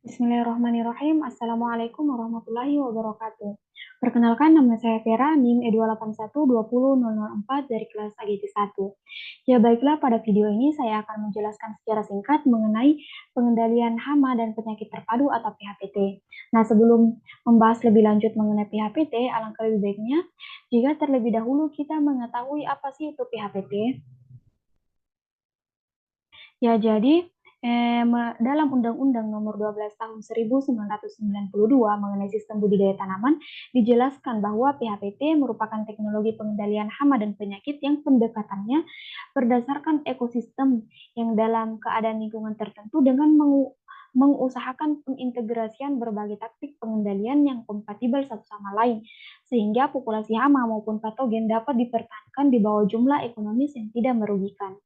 Bismillahirrahmanirrahim. Assalamualaikum warahmatullahi wabarakatuh. Perkenalkan, nama saya Vera, NIM E2812004 dari kelas AGT 1. Ya baiklah, pada video ini saya akan menjelaskan secara singkat mengenai pengendalian hama dan penyakit terpadu atau PHPT. Nah, sebelum membahas lebih lanjut mengenai PHPT, alangkah lebih baiknya jika terlebih dahulu kita mengetahui apa sih itu PHPT. Ya, jadi dalam Undang-Undang Nomor 12 Tahun 1992 mengenai sistem budidaya tanaman dijelaskan bahwa PHPT merupakan teknologi pengendalian hama dan penyakit yang pendekatannya berdasarkan ekosistem yang dalam keadaan lingkungan tertentu dengan mengusahakan pengintegrasian berbagai taktik pengendalian yang kompatibel satu sama lain, sehingga populasi hama maupun patogen dapat dipertahankan di bawah jumlah ekonomis yang tidak merugikan.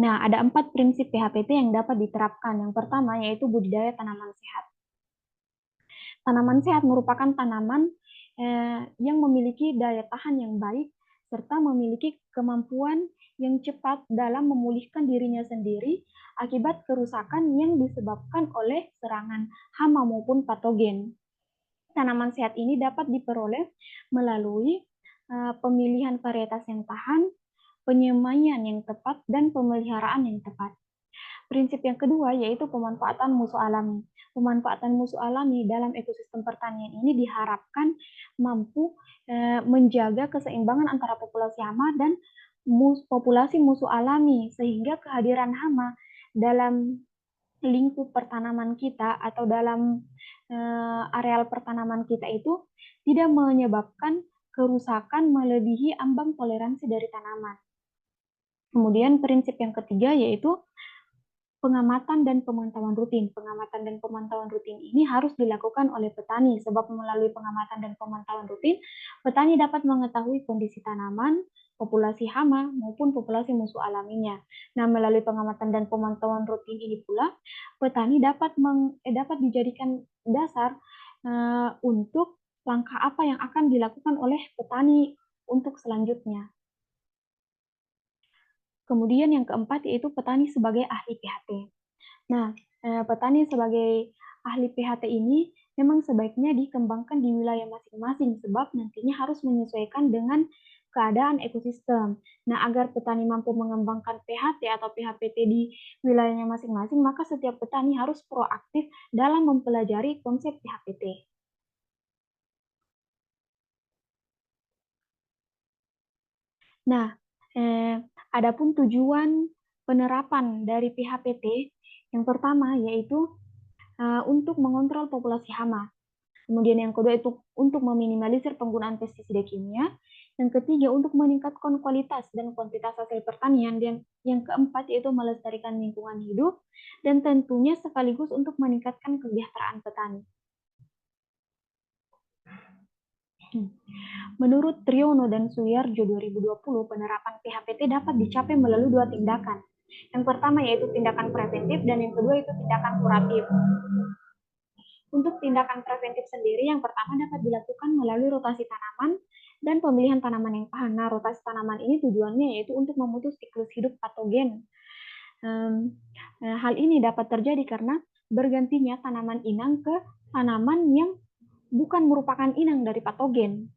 Nah, ada 4 prinsip PHPT yang dapat diterapkan. Yang pertama yaitu budidaya tanaman sehat. Tanaman sehat merupakan tanaman yang memiliki daya tahan yang baik serta memiliki kemampuan yang cepat dalam memulihkan dirinya sendiri akibat kerusakan yang disebabkan oleh serangan hama maupun patogen. Tanaman sehat ini dapat diperoleh melalui pemilihan varietas yang tahan, penyemaian yang tepat, dan pemeliharaan yang tepat. Prinsip yang kedua yaitu pemanfaatan musuh alami. Pemanfaatan musuh alami dalam ekosistem pertanian ini diharapkan mampu menjaga keseimbangan antara populasi hama dan populasi musuh alami, sehingga kehadiran hama dalam lingkup pertanaman kita atau dalam areal pertanaman kita itu tidak menyebabkan kerusakan melebihi ambang toleransi dari tanaman. Kemudian prinsip yang ketiga yaitu pengamatan dan pemantauan rutin. Pengamatan dan pemantauan rutin ini harus dilakukan oleh petani, sebab melalui pengamatan dan pemantauan rutin, petani dapat mengetahui kondisi tanaman, populasi hama, maupun populasi musuh alaminya. Nah, melalui pengamatan dan pemantauan rutin ini pula, petani dapat dijadikan dasar untuk langkah apa yang akan dilakukan oleh petani untuk selanjutnya. Kemudian yang keempat yaitu petani sebagai ahli PHT. Nah, petani sebagai ahli PHT ini memang sebaiknya dikembangkan di wilayah masing-masing sebab nantinya harus menyesuaikan dengan keadaan ekosistem. Nah, agar petani mampu mengembangkan PHT atau PHPT di wilayahnya masing-masing, maka setiap petani harus proaktif dalam mempelajari konsep PHPT. Nah, adapun tujuan penerapan dari PHPT yang pertama yaitu untuk mengontrol populasi hama. Kemudian yang kedua itu untuk meminimalisir penggunaan pestisida kimia. Yang ketiga untuk meningkatkan kualitas dan kuantitas hasil pertanian. Dan yang keempat yaitu melestarikan lingkungan hidup dan tentunya sekaligus untuk meningkatkan kesejahteraan petani. Menurut Triono dan Suyarjo 2020, penerapan PHPT dapat dicapai melalui 2 tindakan. Yang pertama yaitu tindakan preventif dan yang kedua itu tindakan kuratif. Untuk tindakan preventif sendiri, yang pertama dapat dilakukan melalui rotasi tanaman dan pemilihan tanaman yang tahan. Nah, rotasi tanaman ini tujuannya yaitu untuk memutus siklus hidup patogen. Hal ini dapat terjadi karena bergantinya tanaman inang ke tanaman yang bukan merupakan inang dari patogen.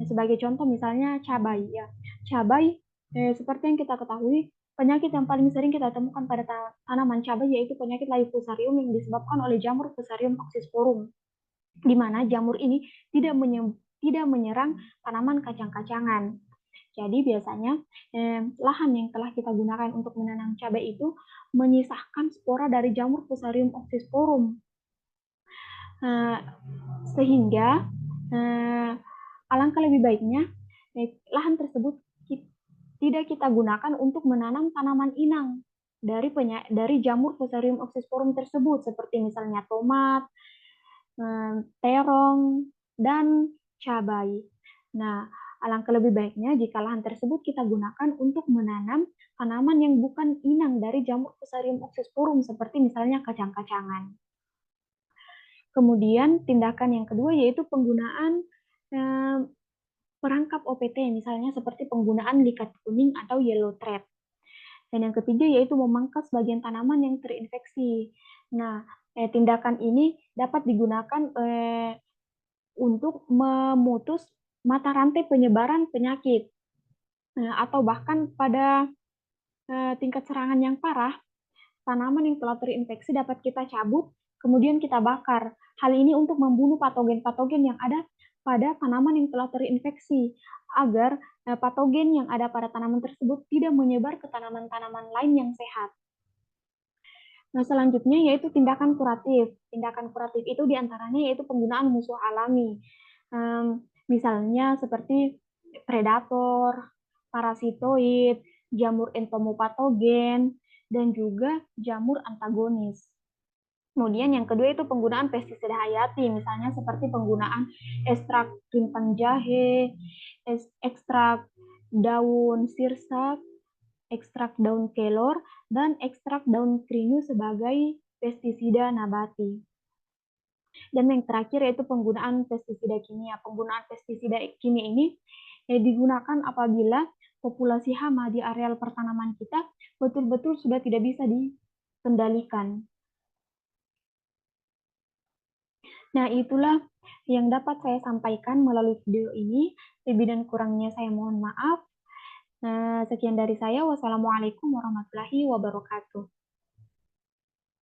Sebagai contoh misalnya cabai. Ya. Cabai, seperti yang kita ketahui, penyakit yang paling sering kita temukan pada tanaman cabai yaitu penyakit layu fusarium yang disebabkan oleh jamur Fusarium oxysporum, di mana jamur ini tidak menyerang tanaman kacang-kacangan. Jadi biasanya lahan yang telah kita gunakan untuk menanam cabai itu menyisahkan spora dari jamur Fusarium oxysporum, sehingga alangkah lebih baiknya lahan tersebut tidak kita gunakan untuk menanam tanaman inang dari jamur Fusarium oxysporum tersebut, seperti misalnya tomat, terong, dan cabai. Nah, alangkah lebih baiknya jika lahan tersebut kita gunakan untuk menanam tanaman yang bukan inang dari jamur Fusarium oxysporum, seperti misalnya kacang-kacangan. Kemudian tindakan yang kedua yaitu penggunaan perangkap OPT, misalnya seperti penggunaan likat kuning atau yellow thread. Dan yang ketiga yaitu memangkas bagian tanaman yang terinfeksi. Nah, tindakan ini dapat digunakan untuk memutus mata rantai penyebaran penyakit. Atau bahkan pada tingkat serangan yang parah, tanaman yang telah terinfeksi dapat kita cabut, kemudian kita bakar. Hal ini untuk membunuh patogen-patogen yang ada pada tanaman yang telah terinfeksi, agar patogen yang ada pada tanaman tersebut tidak menyebar ke tanaman-tanaman lain yang sehat. Nah, selanjutnya yaitu tindakan kuratif. Tindakan kuratif itu diantaranya yaitu penggunaan musuh alami. Misalnya seperti predator, parasitoid, jamur entomopatogen, dan juga jamur antagonis. Kemudian yang kedua itu penggunaan pestisida hayati, misalnya seperti penggunaan ekstrak rintang jahe, ekstrak daun sirsak, ekstrak daun kelor, dan ekstrak daun kerinyu sebagai pestisida nabati. Dan yang terakhir yaitu penggunaan pestisida kimia. Penggunaan pestisida kimia ini digunakan apabila populasi hama di areal pertanaman kita betul-betul sudah tidak bisa dikendalikan. Nah, itulah yang dapat saya sampaikan melalui video ini. Lebih dan kurangnya saya mohon maaf. Sekian dari saya. Wassalamualaikum warahmatullahi wabarakatuh.